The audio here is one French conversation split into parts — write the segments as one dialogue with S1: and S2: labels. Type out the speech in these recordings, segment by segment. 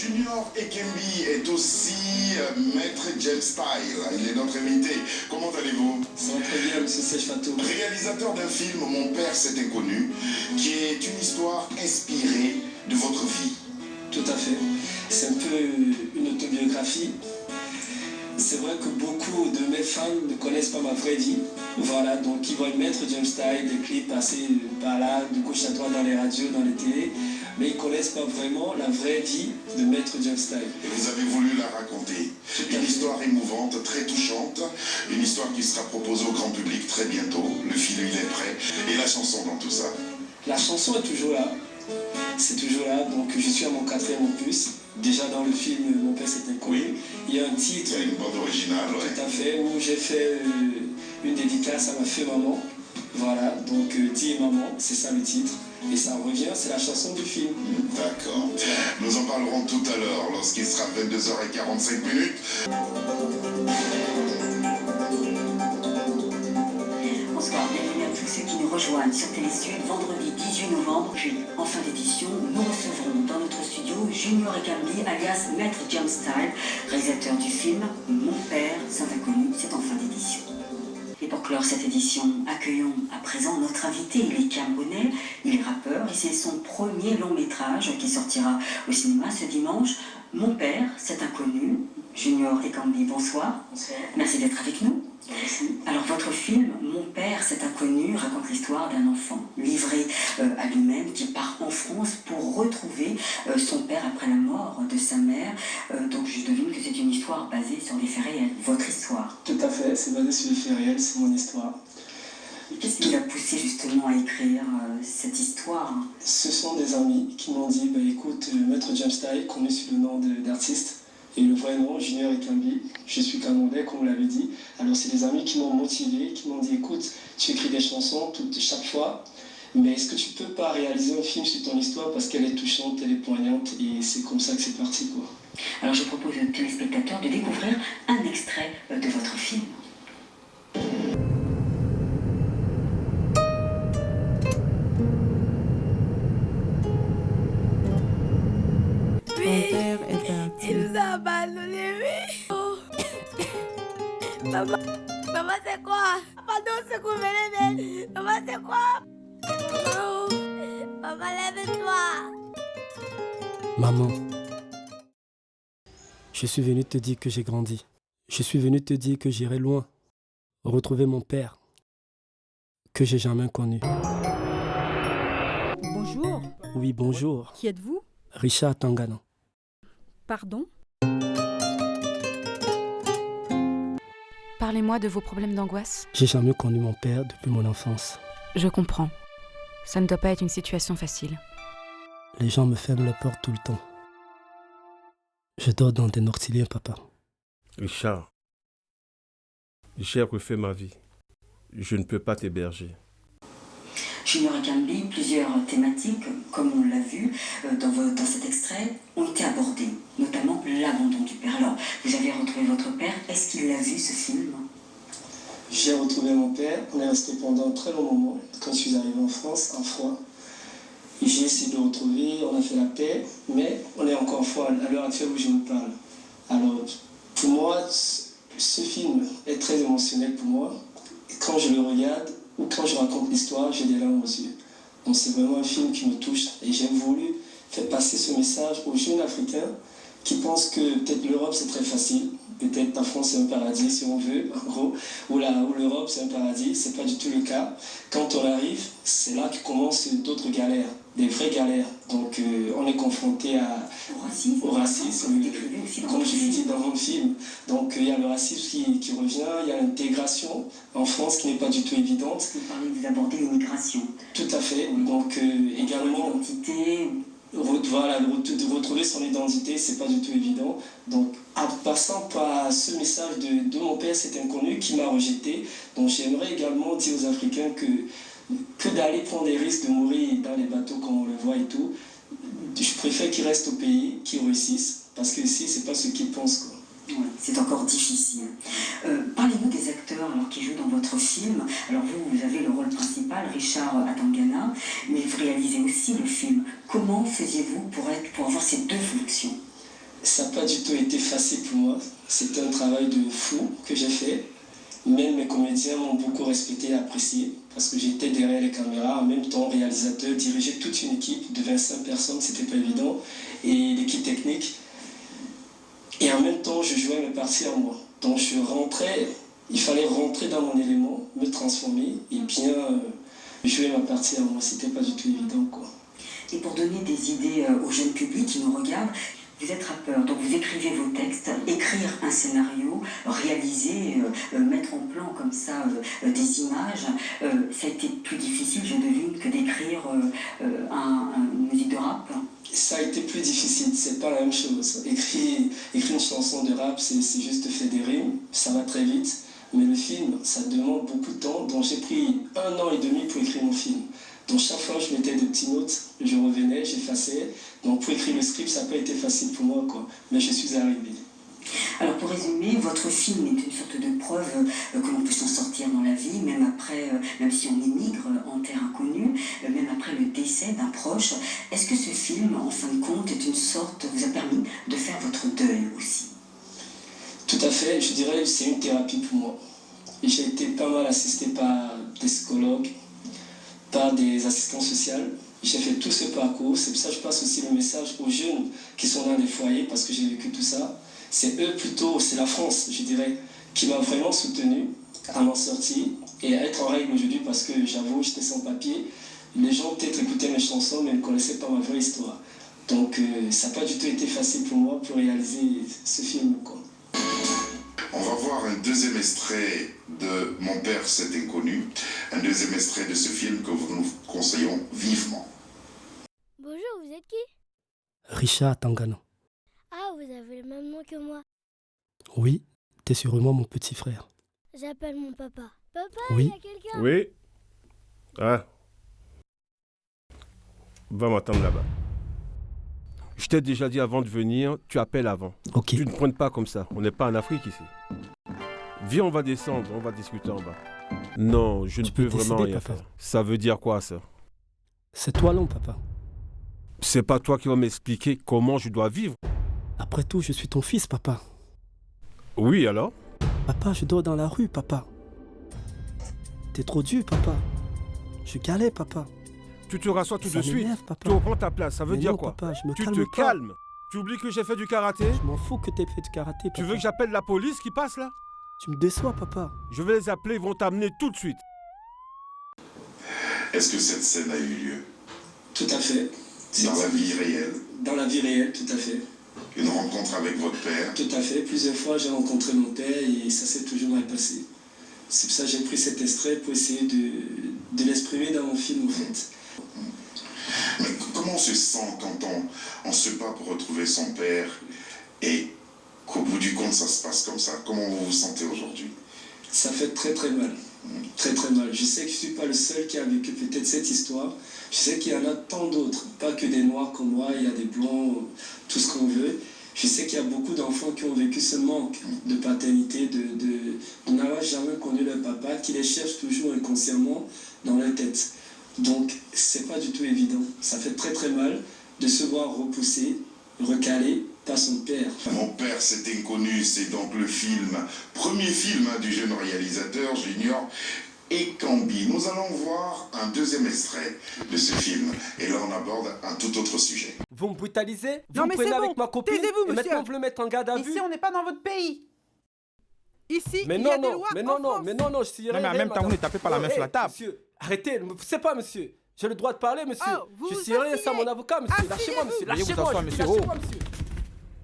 S1: Junior Ekembi est aussi maître James Style. Il est notre invité. Comment allez-vous?
S2: Ça va très bien, monsieur Sechfato.
S1: Réalisateur d'un film, Mon père c'est inconnu, qui est une histoire inspirée de votre vie.
S2: Tout à fait. C'est un peu une autobiographie. C'est vrai que beaucoup de mes fans ne connaissent pas ma vraie vie. Voilà, donc ils voient Maître James Style, des clips passer par là, de gauche à droite dans les radios, dans les télés, mais ils ne connaissent pas vraiment la vraie vie de Maître James Style.
S1: Et vous avez voulu la raconter. Une histoire émouvante, très touchante, une histoire qui sera proposée au grand public très bientôt. Le film il est prêt. Et la chanson dans tout ça?
S2: La chanson est toujours là. C'est toujours là, donc je suis à mon 4e opus. Déjà dans le film Mon père c'est inconnu,
S1: Oui.
S2: il y a un titre.
S1: Il y a une bande originale, ouais.
S2: Tout à fait, où j'ai fait une dédicace à ma fée maman. Voilà, donc Dis maman, c'est ça le titre. Et ça revient, c'est la chanson du film.
S1: D'accord. Nous en parlerons tout à l'heure, lorsqu'il sera 22h45.
S3: Bonsoir, bienvenue à tous ceux qui nous rejoignent sur Télésud, vendredi 18 novembre. Puis, en fin d'édition, nous recevrons dans notre studio Junior Ekembi, alias Maître James Style, réalisateur du film Mon père, Saint Inconnu, c'est en fin d'édition. Et pour clore cette édition, accueillons à présent notre invité. Il est camerounais, il est rappeur et c'est son premier long métrage qui sortira au cinéma ce dimanche. Mon père, c'est inconnu. Junior Ekembi, bonsoir.
S2: Bonsoir.
S3: Merci d'être avec nous.
S2: Merci.
S3: Alors votre film, Mon père, c'est inconnu, raconte l'histoire d'un enfant livré à lui-même qui part en France pour retrouver son père après la mort de sa mère. Donc je devine que c'est une histoire basée sur des faits réels, votre histoire.
S2: Tout à fait, c'est basé sur les faits réels, c'est mon histoire.
S3: Qu'est-ce qui vous a poussé justement à écrire cette histoire?
S2: Ce sont des amis qui m'ont dit, écoute, Maître James Style, connu sous le nom d'artiste, et le vrai nom, Junior Ekembi, je suis camerounais, comme vous l'avez dit. Alors c'est des amis qui m'ont motivé, qui m'ont dit, écoute, tu écris des chansons chaque fois, mais est-ce que tu peux pas réaliser un film sur ton histoire parce qu'elle est touchante, elle est poignante, et c'est comme ça que c'est parti, quoi.
S3: Alors je propose aux téléspectateurs de découvrir un extrait de votre film.
S4: Il nous a abandonnés, oui. Oh. Maman, maman c'est quoi? Pardon, c'est quoi, bébé? Maman c'est quoi? Maman, maman lève-toi.
S5: Maman, je suis venu te dire que j'ai grandi. Je suis venu te dire que j'irai loin, retrouver mon père, que j'ai jamais connu.
S6: Bonjour.
S5: Oui, bonjour.
S6: Qui êtes-vous?
S5: Richard Tangana.
S6: Pardon?
S7: Parlez-moi de vos problèmes d'angoisse.
S5: J'ai jamais connu mon père depuis mon enfance.
S7: Je comprends. Ça ne doit pas être une situation facile.
S5: Les gens me ferment la porte tout le temps. Je dors dans des nourriceliers, papa.
S8: Richard, j'ai refait ma vie. Je ne peux pas t'héberger.
S3: Junior Ekembi, plusieurs thématiques, comme on l'a vu dans cet extrait, ont été abordées, notamment l'abandon du père. Alors, vous avez retrouvé votre père, est-ce qu'il a vu ce film?
S2: J'ai retrouvé mon père, on est resté pendant un très long moment. Quand je suis arrivé en France, en froid, j'ai essayé de le retrouver, on a fait la paix, mais on est encore froid à l'heure actuelle où je vous parle. Alors, pour moi, ce film est très émotionnel pour moi. Quand je le regarde, ou quand je raconte l'histoire, j'ai des larmes aux yeux. Donc c'est vraiment un film qui me touche. Et j'ai voulu faire passer ce message aux jeunes Africains qui pensent que peut-être l'Europe c'est très facile, peut-être la France c'est un paradis si on veut, en gros, ou l'Europe c'est un paradis, c'est pas du tout le cas. Quand on arrive, c'est là que commencent d'autres galères, des vraies galères. Donc on est confronté au racisme, comme je l'ai dit dans mon film. Donc il y a le racisme qui revient, il y a l'intégration en France qui n'est pas du tout évidente.
S3: Vous abordez l'immigration.
S2: Tout à fait. Donc également
S3: l'identité.
S2: Voilà, de retrouver son identité, c'est pas du tout évident. Donc, en passant par ce message de mon père, c'est inconnu, qui m'a rejeté. Donc, j'aimerais également dire aux Africains que d'aller prendre des risques de mourir dans les bateaux comme on le voit et tout, je préfère qu'ils restent au pays, qu'ils réussissent, parce que ici, c'est pas ce qu'ils pensent, quoi.
S3: Ouais, c'est encore difficile. Parlez-nous des acteurs qui jouent dans votre film. Alors vous avez le rôle principal, Richard Atangana, mais vous réalisez aussi le film. Comment faisiez-vous pour avoir ces deux fonctions?
S2: Ça n'a pas du tout été facile pour moi. C'était un travail de fou que j'ai fait. Même mes comédiens m'ont beaucoup respecté et apprécié parce que j'étais derrière les caméras, en même temps réalisateur, diriger toute une équipe de 25 personnes, c'était pas évident, et l'équipe technique. Et en même temps, je jouais mes parties en moi. Donc je rentrais, il fallait rentrer dans mon élément, me transformer et bien jouer ma partie en moi. C'était pas du tout évident, quoi.
S3: Et pour donner des idées au jeune public qui nous regarde, vous êtes rappeur, donc vous écrivez vos textes, écrire un scénario, réaliser, mettre en plan comme ça des images, ça a été plus difficile, je devine, que d'écrire une musique de rap.
S2: Ça a été plus difficile, c'est pas la même chose. Écrire une chanson de rap, c'est juste faire des rimes, ça va très vite. Mais le film, ça demande beaucoup de temps, donc j'ai pris 1 an et demi pour écrire mon film. Donc chaque fois, je mettais des petites notes, je revenais, j'effaçais. Donc pour écrire le script, ça n'a pas été facile pour moi, quoi. Mais je suis arrivé.
S3: Alors pour résumer, votre film est une sorte de preuve que l'on peut s'en sortir dans la vie, même après, même si on émigre en terre inconnue, même après le décès d'un proche. Est-ce que ce film, en fin de compte, est une sorte, vous a permis de faire votre deuil aussi?
S2: Tout à fait, je dirais que c'est une thérapie pour moi. J'ai été pas mal assisté par des psychologues, par des assistants sociaux. J'ai fait tout ce parcours, c'est pour ça que je passe aussi le message aux jeunes qui sont dans les foyers, parce que j'ai vécu tout ça. C'est eux plutôt, c'est la France, je dirais, qui m'a vraiment soutenu à m'en sortir et à être en règle aujourd'hui, parce que j'avoue, j'étais sans papier. Les gens peut-être écoutaient mes chansons, mais ne connaissaient pas ma vraie histoire. Donc ça n'a pas du tout été facile pour moi pour réaliser ce film, quoi.
S1: On va voir un deuxième extrait de Mon père, c'est inconnu, un deuxième extrait de ce film que nous conseillons vivement.
S4: Bonjour, vous êtes qui?
S5: Richard Tangano.
S4: Ah, vous avez le même nom que moi.
S5: Oui, t'es sûrement mon petit frère.
S4: J'appelle mon papa. Papa,
S5: Oui.
S4: il y a quelqu'un?
S8: Oui. Ah. Va m'attendre là-bas. Je t'ai déjà dit avant de venir, tu appelles avant.
S5: Ok.
S8: Tu ne pointes pas comme ça. On n'est pas en Afrique ici. Viens, on va descendre, on va discuter en bas. Non, je ne peux vraiment rien faire. Ça veut dire quoi, ça?
S5: C'est toi l'homme, papa.
S8: C'est pas toi qui vas m'expliquer comment je dois vivre.
S5: Après tout, je suis ton fils, papa.
S8: Oui, alors?
S5: Papa, je dors dans la rue, papa. T'es trop dur, papa. Je galère, papa.
S8: Tu te rassois tout de suite.
S5: Papa.
S8: Tu reprends ta place, ça veut dire quoi?
S5: Papa, je me
S8: tu
S5: calme
S8: te calmes. Tu oublies que j'ai fait du karaté?
S5: Je m'en fous que t'aies fait du karaté, papa.
S8: Tu veux que j'appelle la police qui passe là?
S5: Tu me déçois, papa.
S8: Je vais les appeler, ils vont t'amener tout de suite.
S1: Est-ce que cette scène a eu lieu?
S2: Tout à fait.
S1: Dans la vie réelle?
S2: Dans la vie réelle, tout à fait.
S1: Une rencontre avec votre père?
S2: Tout à fait. Plusieurs fois, j'ai rencontré mon père et ça s'est toujours mal passé. C'est pour ça que j'ai pris cet extrait pour essayer de l'exprimer dans mon film, en fait.
S1: Mais comment on se sent quand on se bat pour retrouver son père et qu'au bout du compte, ça se passe comme ça? Comment vous vous sentez aujourd'hui?
S2: Ça fait très très mal. Très très mal. Je sais que je ne suis pas le seul qui a vécu peut-être cette histoire. Je sais qu'il y en a tant d'autres. Pas que des noirs comme moi, il y a des blancs, tout ce qu'on veut. Je sais qu'il y a beaucoup d'enfants qui ont vécu ce manque de paternité, de n'avoir jamais connu leur papa, qui les cherchent toujours inconsciemment dans leur tête. Donc, c'est pas du tout évident. Ça fait très très mal de se voir repoussé, recalé par son père.
S1: Mon père, c'est inconnu, c'est donc le film, premier film du jeune réalisateur Junior Ekambi. Nous allons voir un deuxième extrait de ce film. Et là, on aborde un tout autre sujet.
S5: Vous me brutalisez? Vous
S9: Non,
S5: me
S9: mais
S5: prenez
S9: c'est
S5: avec
S9: bon.
S5: ma copine?
S9: Taisez-vous,
S5: et
S9: monsieur.
S5: maintenant, vous le mettez en garde à vue?
S9: Ici, on n'est pas dans votre pays. Ici,
S5: Mais
S9: il y
S5: non,
S9: a des
S5: non,
S9: lois
S5: mais
S9: en
S5: non, non,
S9: France.
S5: mais non, non, je suis
S9: Non, mais en même temps, vous ne tapez pas la main sur la table.
S5: Monsieur, arrêtez, ne me poussez pas, monsieur. J'ai le droit de parler, monsieur.
S9: Oh, vous
S5: je
S9: vous
S5: suis rien
S9: asseyez.
S5: sans mon avocat, monsieur. Lâchez-moi, monsieur.
S9: Asseyez-vous.
S5: Lâchez-moi,
S9: Veuillez vous
S5: monsieur.
S9: asseoir,
S5: Lâchez-moi, monsieur.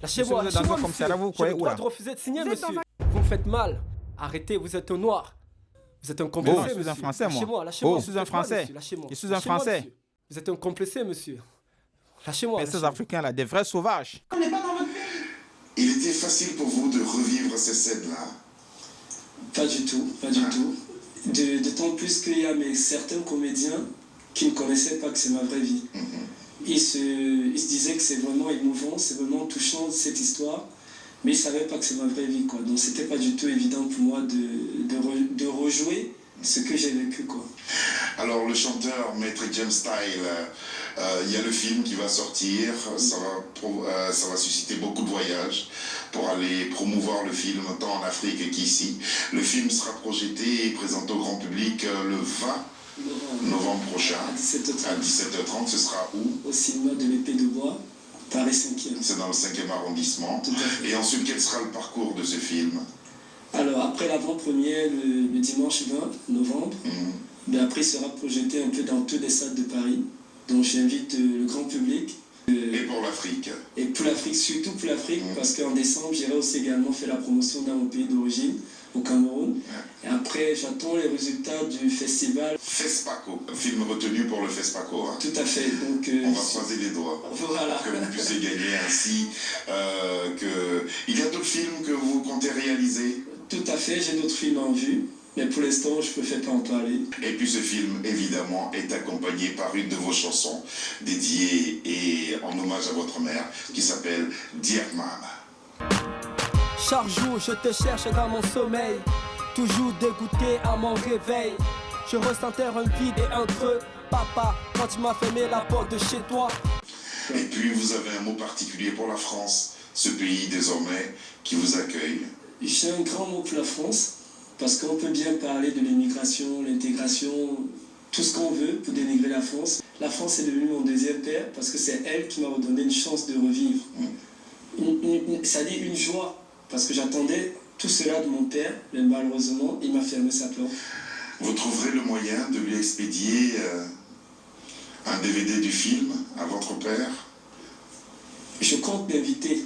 S5: Lâchez-moi,
S9: Monsieur, vous êtes dans
S5: lâchez-moi,
S9: un commissariat,
S5: monsieur.
S9: vous
S5: J'ai
S9: croyez
S5: le
S9: où,
S5: droit
S9: là?
S5: de refuser de signer,
S9: Vous êtes
S5: monsieur. Vous me faites mal. Arrêtez, vous êtes un noir. Vous êtes un complexé,
S9: je suis
S5: monsieur.
S9: un Français, moi.
S5: Lâchez-moi, lâchez-moi.
S9: Je suis un Français.
S5: Lâchez-moi.
S9: Je suis un
S5: Lâchez-moi,
S9: Français.
S5: monsieur. Vous êtes un complexé, monsieur. Lâchez-moi.
S9: Mais ces
S5: lâchez-moi.
S9: Africains, là, des vrais sauvages. On n'est pas dans votre pays.
S1: Il était facile pour vous de revivre ces scènes-là?
S2: Pas du tout, pas du tout. D'autant plus qu'il y a certains comédiens qui ne connaissaient pas que c'est ma vraie vie. Ils se disaient que c'est vraiment émouvant, c'est vraiment touchant cette histoire, mais ils ne savaient pas que c'est ma vraie vie, quoi. Donc c'était pas du tout évident pour moi de rejouer ce que j'ai vécu, quoi.
S1: Alors le chanteur Maître James Style Il y a le film qui va sortir, ça va susciter beaucoup de voyages pour aller promouvoir le film tant en Afrique qu'ici. Le film sera projeté et présenté au grand public le 20 novembre prochain à 17h30. Ce sera où?
S2: Au cinéma de l'Épée de Bois, Paris 5e.
S1: C'est dans le 5e arrondissement. Et ensuite, quel sera le parcours de ce film?
S2: Alors, après l'avant-première, le dimanche 20 novembre, mais après, il sera projeté un peu dans toutes les salles de Paris. Donc, j'invite le grand public.
S1: Et pour l'Afrique?
S2: Et pour l'Afrique, surtout pour l'Afrique, parce qu'en décembre, j'irai aussi également faire la promotion dans mon pays d'origine, au Cameroun. Et après, j'attends les résultats du festival.
S1: FESPACO, un film retenu pour le FESPACO. Hein.
S2: Tout à fait. Donc,
S1: on va croiser les doigts
S2: voilà.
S1: pour que vous puissiez gagner ainsi. Il y a d'autres films que vous comptez réaliser?
S2: Tout à fait, j'ai d'autres films en vue. Mais pour l'instant, je ne préfère pas en parler.
S1: Et puis ce film, évidemment, est accompagné par une de vos chansons dédiée et en hommage à votre mère, qui s'appelle Dear Mama.
S5: Chaque jour, je te cherche dans mon sommeil, toujours dégoûté à mon réveil. Je ressentais un vide et un creux, papa, quand tu m'as fermé la porte de chez toi.
S1: Et puis vous avez un mot particulier pour la France, ce pays désormais qui vous accueille.
S2: J'ai un grand mot pour la France. Parce qu'on peut bien parler de l'immigration, l'intégration, tout ce qu'on veut pour dénigrer la France. La France est devenue mon deuxième père parce que c'est elle qui m'a redonné une chance de revivre. C'est-à-dire une joie, parce que j'attendais tout cela de mon père, mais malheureusement, il m'a fermé sa porte.
S1: Vous trouverez le moyen de lui expédier un DVD du film à votre père?
S2: Je compte l'inviter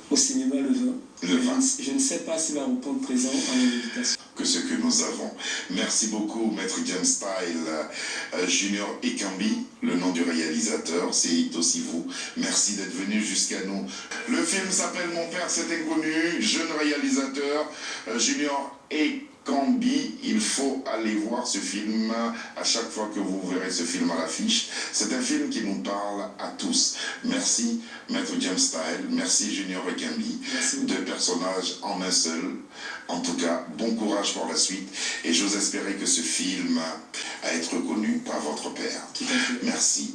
S2: au cinéma le 20. Je ne sais pas s'il va répondre présent à mon invitation.
S1: Que ce que nous avons. Merci beaucoup, Maître James Style, Junior Ekambi, le nom du réalisateur, c'est aussi vous. Merci d'être venu jusqu'à nous. Le film s'appelle Mon père c'est inconnu, jeune réalisateur, Junior Ekambi. Il faut aller voir ce film à chaque fois que vous verrez ce film à l'affiche. C'est un film qui nous parle à tous. Merci, Maître James Style. Merci, Junior Ekambi. Deux personnages en un seul. En tout cas, bon courage pour la suite. Et j'ose espérer que ce film a été reconnu par votre père. Merci.